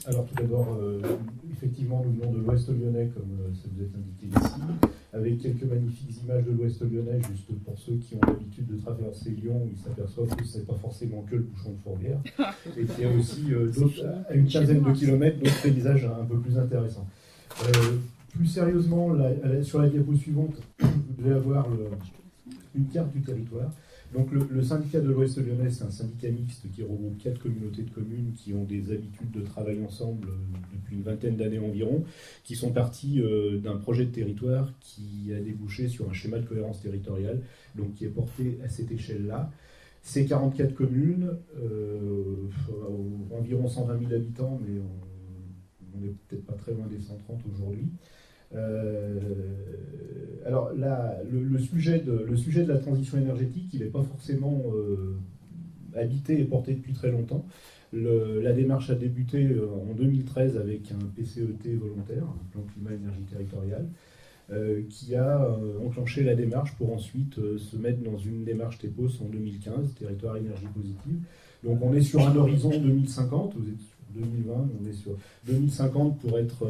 Alors tout d'abord, effectivement, nous venons de l'Ouest lyonnais, comme ça vous est indiqué ici, avec quelques magnifiques images de l'Ouest lyonnais, juste pour ceux qui ont l'habitude de traverser Lyon, ils s'aperçoivent que ce n'est pas forcément que le bouchon de Fourvière, et qu'il y a aussi à une quinzaine de kilomètres d'autres paysages un peu plus intéressants. Plus sérieusement, sur la diapo suivante, vous devez avoir une carte du territoire. Donc le syndicat de l'Ouest lyonnais, c'est un syndicat mixte qui regroupe 4 communautés de communes qui ont des habitudes de travail ensemble depuis une vingtaine d'années environ, qui sont partis d'un projet de territoire qui a débouché sur un schéma de cohérence territoriale, donc qui est porté à cette échelle-là. C'est 44 communes, environ 120 000 habitants, mais on n'est peut-être pas très loin des 130 aujourd'hui. Alors là, le sujet de la transition énergétique, il n'est pas forcément habité et porté depuis très longtemps. La démarche a débuté en 2013 avec un PCET volontaire, un plan climat-énergie territorial, qui a enclenché la démarche pour ensuite se mettre dans une démarche TEPOS en 2015, territoire énergie positive. Donc on est sur un horizon 2050, vous êtes 2020, on est sur 2050 pour être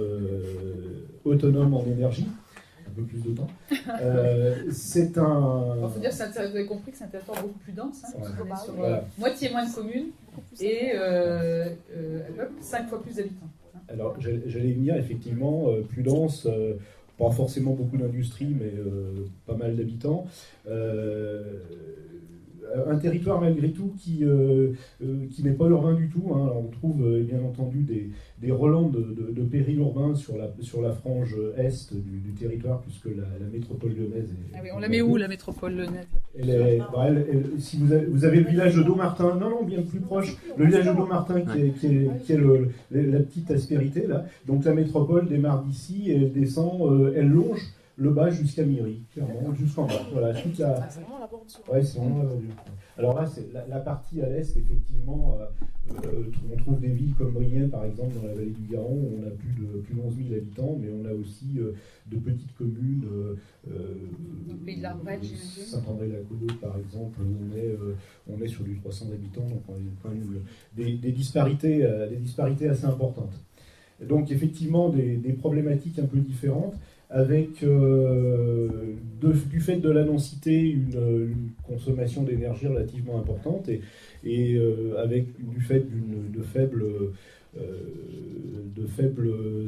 autonome en énergie, un peu plus de temps. C'est un... Il faut dire, vous avez compris que c'est un territoire beaucoup plus dense, hein, ouais. on est sur moitié moins de communes et 5 fois plus d'habitants. Alors j'allais venir, effectivement, plus dense, pas forcément beaucoup d'industrie, mais pas mal d'habitants. Un territoire malgré tout qui n'est pas urbain du tout. Hein. Alors, on trouve bien entendu des relents de péril urbain sur la frange est du territoire, puisque la métropole lyonnaise est... Ah oui, on la met où, la métropole lyonnaise? Si vous avez le village de Dommartin, non, bien plus proche, le village de Dommartin qui est la petite aspérité, là. Donc la métropole démarre d'ici et elle descend, elle longe le bas jusqu'à Miry, clairement, jusqu'en bas. Voilà, toute la... c'est vraiment la bordure. Ouais, c'est vraiment la bordure. Alors là, c'est la partie à l'est, effectivement, on trouve des villes comme Brignais, par exemple, dans la vallée du Garon, où on a plus de 11 000 habitants, mais on a aussi de petites communes, Pays de l'Arbrette, j'imagine. Saint-André-la-Côte, par exemple, où on est sur du 300 habitants, donc on a quand même des disparités assez importantes. Donc effectivement, des problématiques un peu différentes, avec du fait de la densité une consommation d'énergie relativement importante et avec du fait de faibles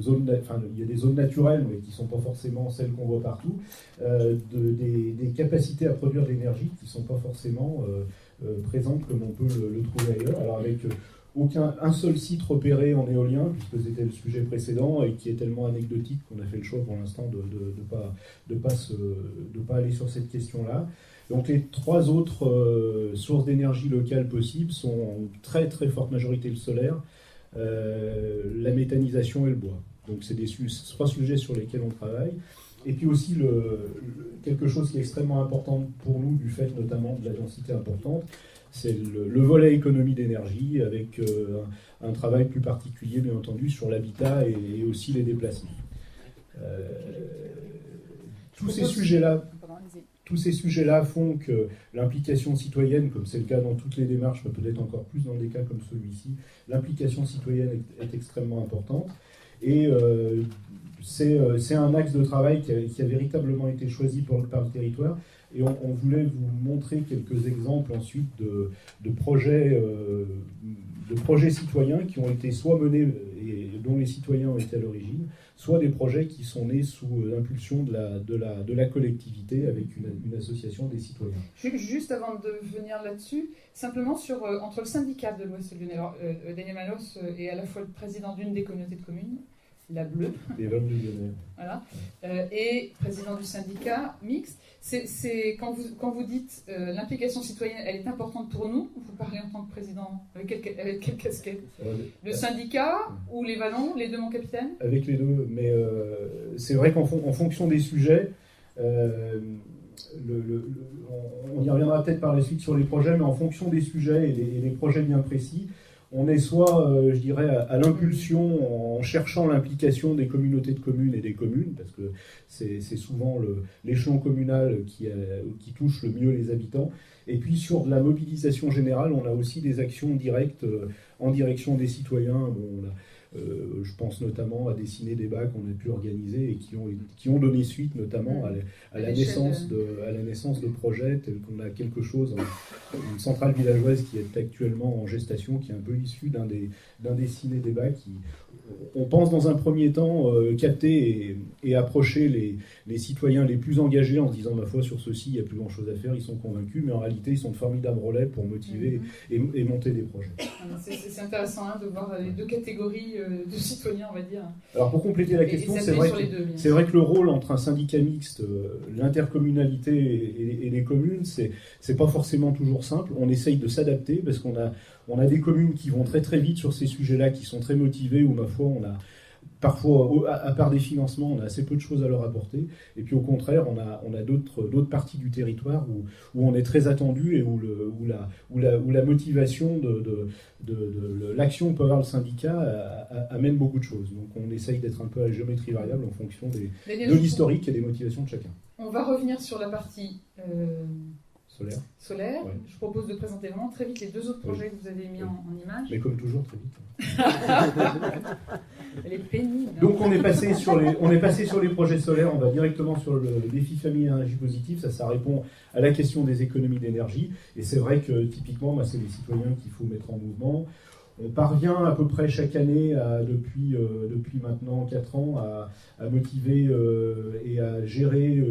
zones, enfin il y a des zones naturelles mais qui ne sont pas forcément celles qu'on voit partout, des capacités à produire de l'énergie qui ne sont pas forcément présentes comme on peut le trouver ailleurs. Alors avec un seul site repéré en éolien, puisque c'était le sujet précédent, et qui est tellement anecdotique qu'on a fait le choix pour l'instant de pas aller sur cette question-là. Donc les 3 autres sources d'énergie locales possibles sont en très très forte majorité le solaire, la méthanisation et le bois. Donc c'est 3 sujets sur lesquels on travaille. Et puis aussi quelque chose qui est extrêmement important pour nous, du fait notamment de la densité importante, c'est le volet économie d'énergie, avec un travail plus particulier, bien entendu, sur l'habitat et aussi les déplacements. Tous ces sujets-là font que l'implication citoyenne, comme c'est le cas dans toutes les démarches, mais peut-être encore plus dans des cas comme celui-ci, l'implication citoyenne est extrêmement importante. Et c'est un axe de travail qui a véritablement été choisi par le territoire. Et on voulait vous montrer quelques exemples ensuite de projets citoyens qui ont été soit menés et dont les citoyens ont été à l'origine, soit des projets qui sont nés sous l'impulsion de la collectivité avec une association des citoyens. Juste avant de venir là-dessus, simplement entre le syndicat de l'Ouest lyonnais, Daniel Manos est à la fois le président d'une des communautés de communes, la Bleue, des Vosges lyonnais, voilà, et président du syndicat mixte. C'est quand vous dites l'implication citoyenne, elle est importante pour nous. Vous parlez en tant que président avec quelle casquette? Le syndicat ou les Vallons, les deux, mon capitaine? Avec les deux, mais c'est vrai qu'en fonction des sujets, on y reviendra peut-être par la suite sur les projets, mais en fonction des sujets et des projets bien précis, on est soit, je dirais, à l'impulsion en cherchant l'implication des communautés de communes et des communes, parce que c'est souvent l'échelon communal qui touche le mieux les habitants. Et puis sur de la mobilisation générale, on a aussi des actions directes en direction des citoyens. Bon, Je pense notamment à des ciné-débats qu'on a pu organiser et qui ont donné suite notamment à la naissance de projets tels qu'on a quelque chose, une centrale villageoise qui est actuellement en gestation, qui est un peu issue d'un des ciné-débats qui, on pense dans un premier temps, capter et approcher les citoyens les plus engagés en se disant, ma foi, sur ceci, il n'y a plus grand-chose à faire, ils sont convaincus, mais en réalité, ils sont de formidables relais pour motiver et monter des projets. C'est intéressant de voir les deux catégories de citoyens, on va dire. Alors pour compléter la question, c'est vrai que le rôle entre un syndicat mixte, l'intercommunalité et les communes, c'est pas forcément toujours simple. On essaye de s'adapter parce qu'on a des communes qui vont très très vite sur ces sujets-là, qui sont très motivées, où ma foi, on a parfois, à part des financements, on a assez peu de choses à leur apporter. Et puis au contraire, on a d'autres parties du territoire où on est très attendu et où la motivation de l'action que peut avoir le syndicat amène beaucoup de choses. Donc on essaye d'être un peu à la géométrie variable en fonction de l'historique et des motivations de chacun. On va revenir sur la partie solaire. Ouais. Je propose de présenter vraiment très vite les deux autres projets que vous avez mis en image. Mais comme toujours, très vite. Elle est pénible. Donc on est passé sur les projets solaires, on va directement sur le défi famille et énergie positive. Ça répond à la question des économies d'énergie. Et c'est vrai que typiquement, c'est les citoyens qu'il faut mettre en mouvement. On parvient à peu près chaque année, depuis maintenant 4 ans, à motiver et à gérer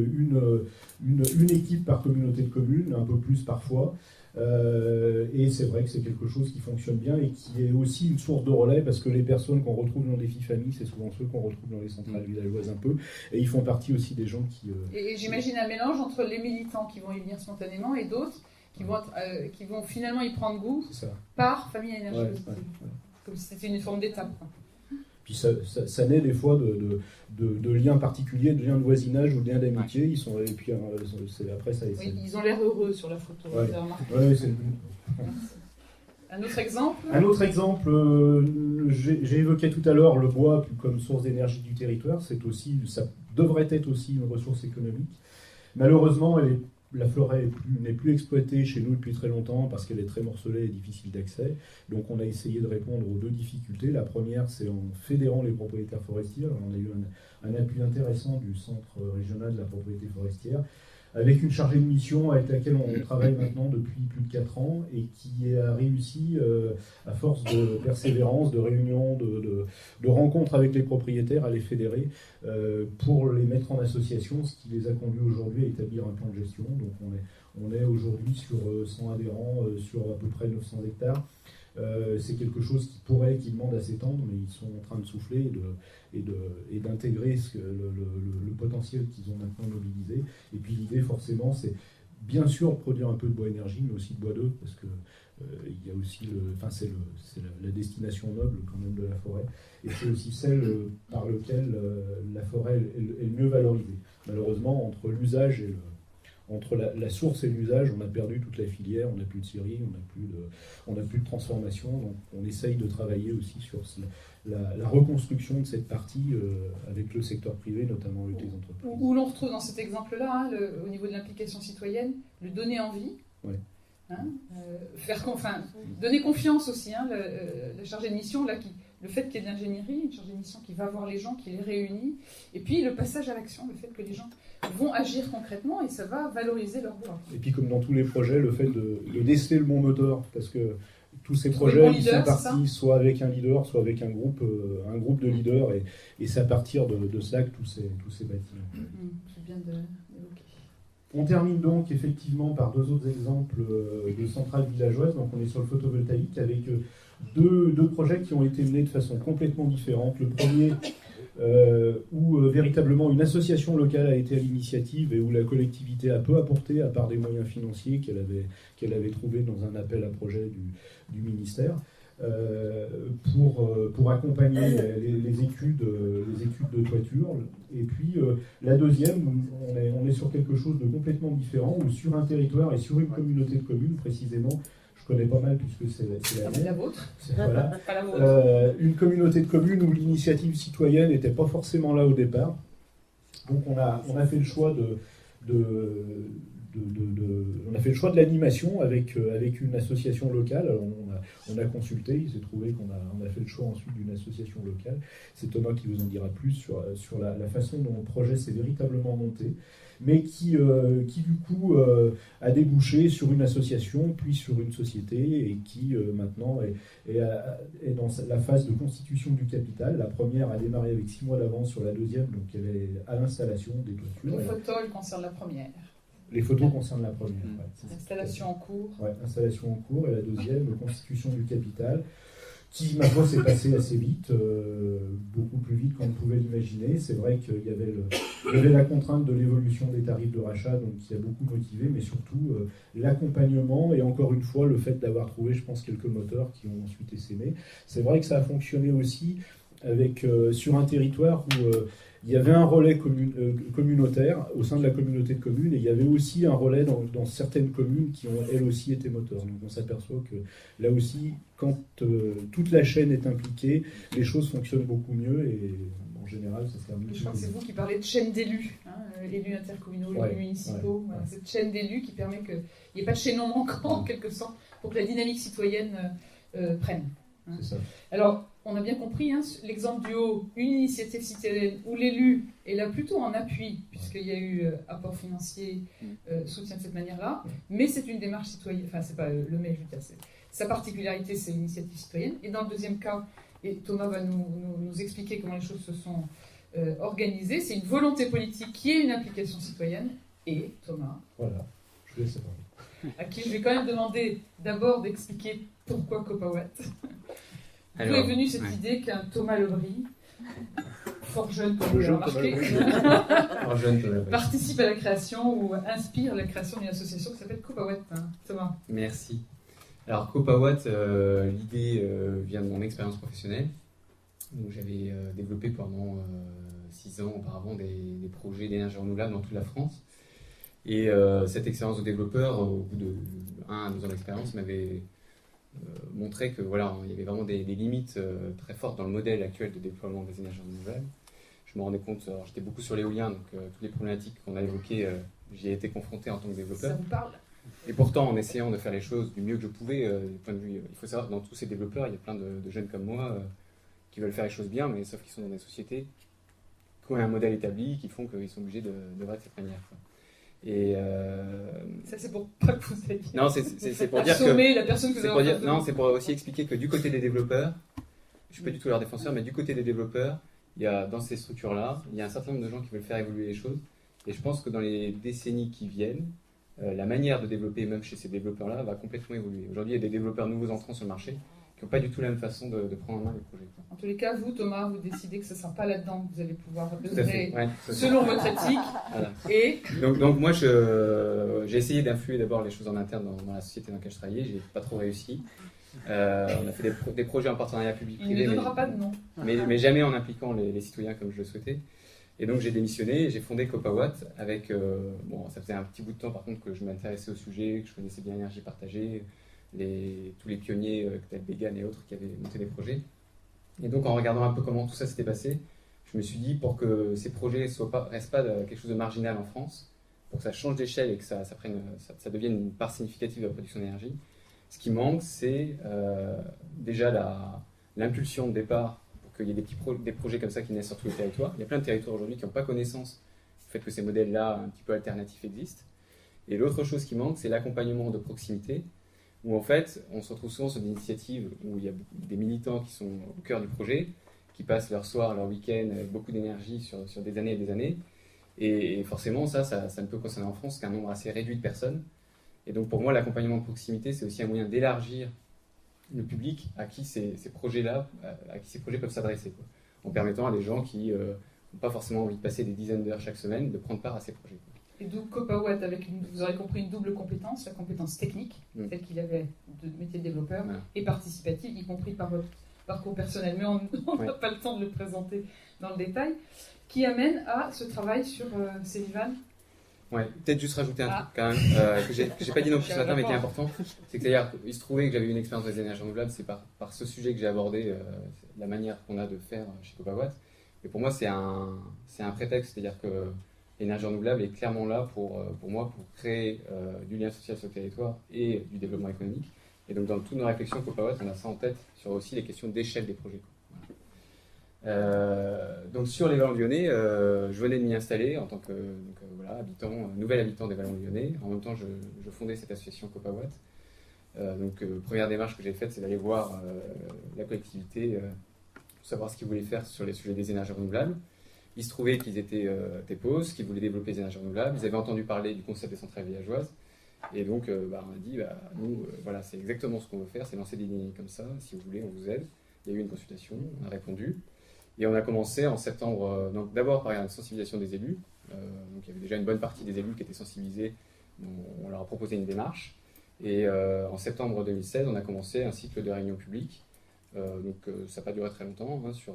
une équipe par communauté de communes, un peu plus parfois. Et c'est vrai que c'est quelque chose qui fonctionne bien et qui est aussi une source de relais, parce que les personnes qu'on retrouve dans Défi Famille, c'est souvent ceux qu'on retrouve dans les centrales villageoises un peu, et ils font partie aussi des gens qui... Et j'imagine un mélange entre les militants qui vont y venir spontanément et d'autres qui vont finalement y prendre goût par famille à énergie positive. Comme si c'était une forme d'étape. Puis ça naît des fois de liens particuliers, de liens de voisinage ou de liens d'amitié. Ils sont, et puis après ça. Oui, ils ont l'air heureux sur la photo. Un autre exemple. Un autre exemple, j'ai évoqué tout à l'heure le bois comme source d'énergie du territoire. Ça devrait être aussi une ressource économique. Malheureusement, la forêt n'est plus exploitée chez nous depuis très longtemps parce qu'elle est très morcelée et difficile d'accès. Donc on a essayé de répondre aux deux difficultés. La première, c'est en fédérant les propriétaires forestiers. Alors, on a eu un appui intéressant du Centre régional de la propriété forestière, avec une chargée de mission avec laquelle on travaille maintenant depuis plus de 4 ans et qui a réussi, à force de persévérance, de réunions, de rencontres avec les propriétaires, à les fédérer pour les mettre en association, ce qui les a conduits aujourd'hui à établir un plan de gestion. Donc on est aujourd'hui sur 100 adhérents, sur à peu près 900 hectares. C'est quelque chose qui demande à s'étendre, mais ils sont en train de souffler et d'intégrer le potentiel qu'ils ont maintenant mobilisé. Et puis l'idée, forcément, c'est bien sûr de produire un peu de bois énergie, mais aussi de bois d'œuf, parce que il y a aussi c'est la destination noble quand même de la forêt, et c'est aussi celle par laquelle la forêt est le mieux valorisée. Malheureusement, entre la source et l'usage, on a perdu toute la filière, on n'a plus de scierie, on n'a plus de transformation. Donc on essaye de travailler aussi sur la reconstruction de cette partie avec le secteur privé, notamment avec les entreprises. Où l'on retrouve dans cet exemple-là, au niveau de l'implication citoyenne, le donner envie. Ouais. Donner confiance aussi, la chargée de mission, le fait qu'il y ait de l'ingénierie, une chargée de mission qui va voir les gens, qui les réunit, et puis le passage à l'action, le fait que les gens vont agir concrètement et ça va valoriser leur bois. Et puis comme dans tous les projets, le fait de déceler le bon moteur, parce que tous ces projets ils sont partis soit avec un leader, soit avec un groupe de leaders, et c'est à partir de cela que tous ces bâtiments. C'est bien d'évoquer. On termine donc effectivement par 2 autres exemples de centrales villageoises. Donc on est sur le photovoltaïque avec deux projets qui ont été menés de façon complètement différente. Le premier, où véritablement une association locale a été à l'initiative et où la collectivité a peu apporté, à part des moyens financiers qu'elle avait trouvés dans un appel à projet du ministère, pour accompagner les études de toiture. Et puis la deuxième, on est sur quelque chose de complètement différent, où sur un territoire et sur une communauté de communes précisément, je connais pas mal puisque c'est la vôtre. Voilà. Pas la vôtre. Une communauté de communes où l'initiative citoyenne n'était pas forcément là au départ. Donc on a fait le choix on a fait le choix de l'animation avec une association locale. Alors, on a consulté, il s'est trouvé on a fait le choix ensuite d'une association locale. C'est Thomas qui vous en dira plus sur la façon dont le projet s'est véritablement monté, mais qui du coup a débouché sur une association, puis sur une société, et qui maintenant est dans la phase de constitution du capital. La première a démarré avec 6 mois d'avance sur la deuxième, donc elle est à l'installation des toitures. Les photos, elles concernent la première. Les photos concernent la première. Installation en cours. Ouais, installation en cours, et la deuxième, constitution du capital, qui, ma foi, s'est passé assez vite, beaucoup plus vite qu'on ne pouvait l'imaginer. C'est vrai qu'il y avait la contrainte de l'évolution des tarifs de rachat, donc qui a beaucoup motivé, mais surtout l'accompagnement, et encore une fois, le fait d'avoir trouvé, je pense, quelques moteurs qui ont ensuite essaimé. C'est vrai que ça a fonctionné aussi sur un territoire où il y avait un relais communautaire au sein de la communauté de communes, et il y avait aussi un relais dans certaines communes qui ont elles aussi été moteurs. Donc on s'aperçoit que là aussi, quand toute la chaîne est impliquée, les choses fonctionnent beaucoup mieux, et en général ça se termine. Je crois que c'est vous qui parlez de chaîne d'élus, élus intercommunaux, élus municipaux. Voilà, cette chaîne d'élus qui permet qu'il n'y ait pas de chaînon manquant en quelque sorte pour que la dynamique citoyenne prenne. C'est ça. Alors, on a bien compris, l'exemple du haut, une initiative citoyenne où l'élu est là plutôt en appui, puisqu'il y a eu apport financier, soutien de cette manière-là, mais c'est une démarche citoyenne, enfin, c'est pas le mais, je veux dire, sa particularité, c'est l'initiative citoyenne. Et dans le deuxième cas, et Thomas va nous expliquer comment les choses se sont organisées, c'est une volonté politique qui est une implication citoyenne, et Thomas. Voilà, je laisse parler. À qui je vais quand même demander d'abord d'expliquer pourquoi Copawatt. D'où est venue cette idée qu'un Thomas Lebris, fort jeune comme vous l'avez remarqué, participe à la création ou inspire la création d'une association qui s'appelle Copawatt. Thomas. Merci. Alors Copawatt, l'idée vient de mon expérience professionnelle. Donc, j'avais développé pendant 6 ans auparavant des projets d'énergie renouvelable dans toute la France. Et cette expérience de développeur, au bout de 1 à 2 ans d'expérience, m'avait montré que voilà, il y avait vraiment des limites très fortes dans le modèle actuel de déploiement des énergies renouvelables. Je me rendais compte, alors j'étais beaucoup sur l'éolien, donc toutes les problématiques qu'on a évoquées, j'y ai été confronté en tant que développeur. Ça vous parle ? Et pourtant, en essayant de faire les choses du mieux que je pouvais, du point de vue, il faut savoir que dans tous ces développeurs, il y a plein de jeunes comme moi qui veulent faire les choses bien, mais sauf qu'ils sont dans des sociétés qui ont un modèle établi, qui font qu'ils sont obligés de voir de cette manière, quoi. Et ça, c'est pour pas que vous ayez. Non, c'est pour dire que la personne que vous avez non, c'est pour aussi expliquer que du côté des développeurs, je suis pas du tout leur défenseur, mais du côté des développeurs, il y a dans ces structures-là, il y a un certain nombre de gens qui veulent faire évoluer les choses. Et je pense que dans les décennies qui viennent, la manière de développer, même chez ces développeurs-là, va complètement évoluer. Aujourd'hui, il y a des développeurs nouveaux entrants sur le marché qui n'ont pas du tout la même façon de prendre en main les projets. En tous les cas, vous, Thomas, vous décidez que ce ne sera pas là-dedans que vous allez pouvoir œuvrer selon votre éthique. Voilà. Et donc moi, j'ai essayé d'influer d'abord les choses en interne dans la société dans laquelle je travaillais. Je n'ai pas trop réussi. On a fait des projets en partenariat public-privé. Il ne donnera pas de nom. Mais jamais en impliquant les citoyens comme je le souhaitais. Et donc j'ai démissionné et j'ai fondé Copawatt avec... bon, ça faisait un petit bout de temps par contre que je m'intéressais au sujet, que je connaissais bien l'énergie partagée, tous les pionniers tels Began et autres qui avaient monté des projets. Et donc en regardant un peu comment tout ça s'était passé, je me suis dit pour que ces projets ne restent pas quelque chose de marginal en France, pour que ça change d'échelle et que ça devienne une part significative de la production d'énergie, ce qui manque c'est déjà l'impulsion de départ pour qu'il y ait des projets comme ça qui naissent sur tous les territoires. Il y a plein de territoires aujourd'hui qui n'ont pas connaissance du fait que ces modèles-là un petit peu alternatifs existent. Et l'autre chose qui manque, c'est l'accompagnement de proximité, où en fait, on se retrouve souvent sur des initiatives où il y a des militants qui sont au cœur du projet, qui passent leur soir, leur week-end avec beaucoup d'énergie sur des années et des années. Et forcément, ça ne peut concerner en France qu'un nombre assez réduit de personnes. Et donc pour moi, l'accompagnement de proximité, c'est aussi un moyen d'élargir le public à qui ces projets peuvent s'adresser, quoi, en permettant à des gens qui n'ont pas forcément envie de passer des dizaines d'heures chaque semaine de prendre part à ces projets, quoi. Et donc Copawatt, avec vous aurez compris, une double compétence, la compétence technique, celle qu'il avait de métier de développeur, et participative, y compris par votre parcours personnel, mais on n'a pas le temps de le présenter dans le détail, qui amène à ce travail sur Célivan. Ouais, peut-être juste rajouter un truc quand même, que j'ai pas dit non plus ce matin, mais qui est important, c'est que c'est-à-dire, il se trouvait que j'avais une expérience des énergies renouvelables, c'est par ce sujet que j'ai abordé la manière qu'on a de faire chez Copawatt. Mais pour moi, c'est un prétexte, c'est-à-dire que l'énergie renouvelable est clairement là pour moi pour créer du lien social sur le territoire et du développement économique. Et donc dans toutes nos réflexions Copawatt, on a ça en tête sur aussi les questions d'échelle des projets. Donc sur les Vallons Lyonnais, je venais de m'y installer en tant que nouvel habitant des Vallons Lyonnais. En même temps, je fondais cette association Copawatt. Première démarche que j'ai faite, c'est d'aller voir la collectivité, pour savoir ce qu'ils voulaient faire sur les sujets des énergies renouvelables. Il se trouvait qu'ils étaient TEPOS, qu'ils voulaient développer les énergies renouvelables. Ils avaient entendu parler du concept des centrales villageoises. Et donc, on a dit, nous, voilà, c'est exactement ce qu'on veut faire, c'est lancer des lignes comme ça. Si vous voulez, on vous aide. Il y a eu une consultation, on a répondu. Et on a commencé en septembre, donc d'abord par une sensibilisation des élus. Donc il y avait déjà une bonne partie des élus qui étaient sensibilisés. On leur a proposé une démarche. Et en septembre 2016, on a commencé un cycle de réunions publiques. Ça n'a pas duré très longtemps, sur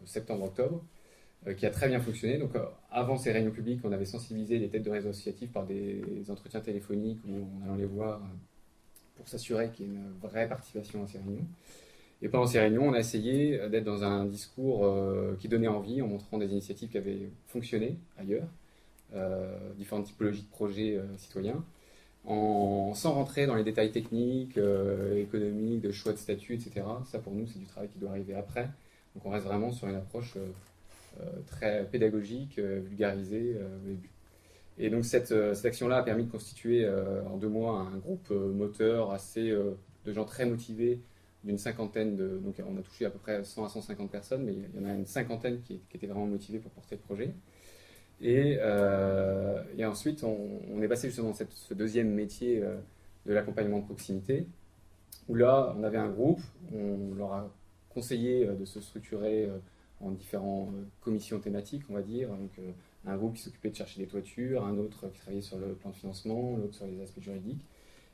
septembre-octobre, qui a très bien fonctionné. Donc avant ces réunions publiques, on avait sensibilisé les têtes de réseaux associatifs par des entretiens téléphoniques où on allait les voir pour s'assurer qu'il y ait une vraie participation à ces réunions. Et pendant ces réunions, on a essayé d'être dans un discours qui donnait envie, en montrant des initiatives qui avaient fonctionné ailleurs, différentes typologies de projets citoyens, sans rentrer dans les détails techniques, économiques, de choix de statut, etc. Ça, pour nous, c'est du travail qui doit arriver après. Donc on reste vraiment sur une approche très pédagogique, vulgarisée au début. Et donc cette action-là a permis de constituer en 2 mois un groupe moteur assez de gens très motivés, d'une cinquantaine donc on a touché à peu près 100 à 150 personnes, mais il y en a une cinquantaine qui étaient vraiment motivés pour porter le projet. Et ensuite, on est passé justement dans ce deuxième métier de l'accompagnement de proximité, où là, on avait un groupe, on leur a conseillé de se structurer en différentes commissions thématiques, on va dire. Donc, un groupe qui s'occupait de chercher des toitures, un autre qui travaillait sur le plan de financement, l'autre sur les aspects juridiques.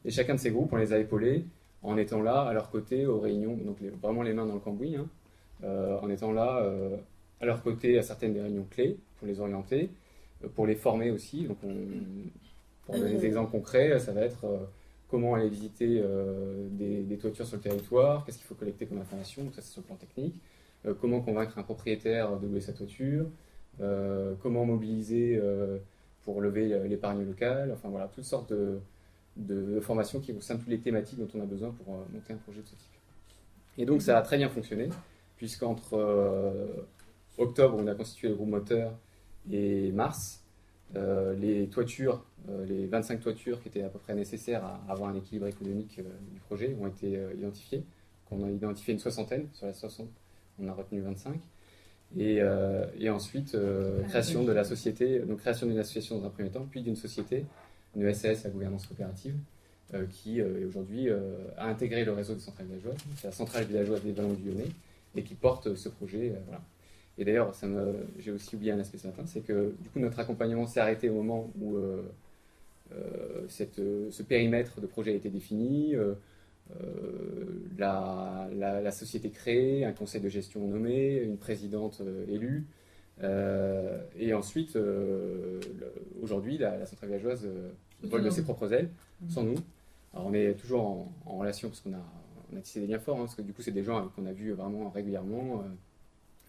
Et chacun de ces groupes, on les a épaulés en étant là à leur côté aux réunions, donc vraiment les mains dans le cambouis, en étant là à leur côté à certaines des réunions clés pour les orienter, pour les former aussi. Donc pour donner des exemples concrets, ça va être comment aller visiter des toitures sur le territoire, qu'est-ce qu'il faut collecter comme information, donc ça c'est sur le plan technique, comment convaincre un propriétaire de louer sa toiture, comment mobiliser pour lever l'épargne locale, enfin voilà, toutes sortes de formations qui concernent toutes les thématiques dont on a besoin pour monter un projet de ce type. Et donc ça a très bien fonctionné, puisqu'entre octobre, on a constitué le groupe moteur, et mars, les toitures, les 25 toitures qui étaient à peu près nécessaires à avoir un équilibre économique du projet ont été identifiées. On a identifié une soixantaine, sur la 60, on a retenu 25. Et ensuite, création de la société, donc création d'une association dans un premier temps, puis d'une société, une SAS à gouvernance coopérative, qui aujourd'hui a intégré le réseau des centrales villageoises, c'est la centrale villageoise des Vallons du Lyonnais, et qui porte ce projet. Voilà. Et d'ailleurs, j'ai aussi oublié un aspect ce matin, c'est que du coup notre accompagnement s'est arrêté au moment où ce périmètre de projet a été défini, la société créée, un conseil de gestion nommé, une présidente élue, et ensuite, aujourd'hui, la centrale villageoise vole de ses propres ailes, sans nous. Alors on est toujours en relation, parce qu'on a tissé des liens forts, parce que du coup c'est des gens qu'on a vus vraiment régulièrement.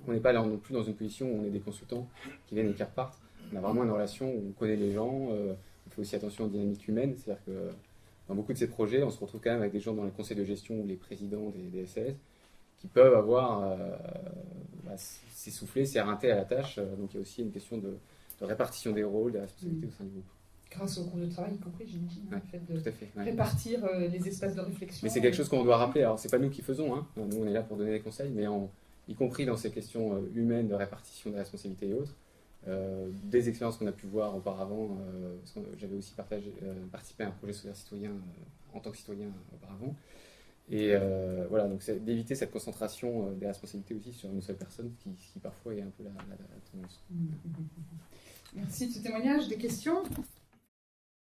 On n'est pas là non plus dans une position où on est des consultants qui viennent et qui repartent. On a vraiment une relation où on connaît les gens, on fait aussi attention aux dynamiques humaines, c'est-à-dire que dans beaucoup de ces projets, on se retrouve quand même avec des gens dans les conseils de gestion ou les présidents des SAS qui peuvent avoir s'essouffler, s'éreinter à la tâche. Donc il y a aussi une question de répartition des rôles, des responsabilités au sein du groupe. Grâce au groupe de travail, y compris, j'imagine, ouais, le fait de tout à fait, ouais. répartir les espaces de réflexion. Mais c'est quelque chose qu'on doit rappeler. Alors c'est pas nous qui faisons, nous on est là pour donner des conseils, mais y compris dans ces questions humaines de répartition des responsabilités et autres, des expériences qu'on a pu voir auparavant, parce que j'avais aussi participé à un projet solaire citoyen en tant que citoyen auparavant, et voilà, donc c'est d'éviter cette concentration des responsabilités aussi sur une seule personne, qui parfois est un peu la tendance. Merci de ce témoignage. Des questions ?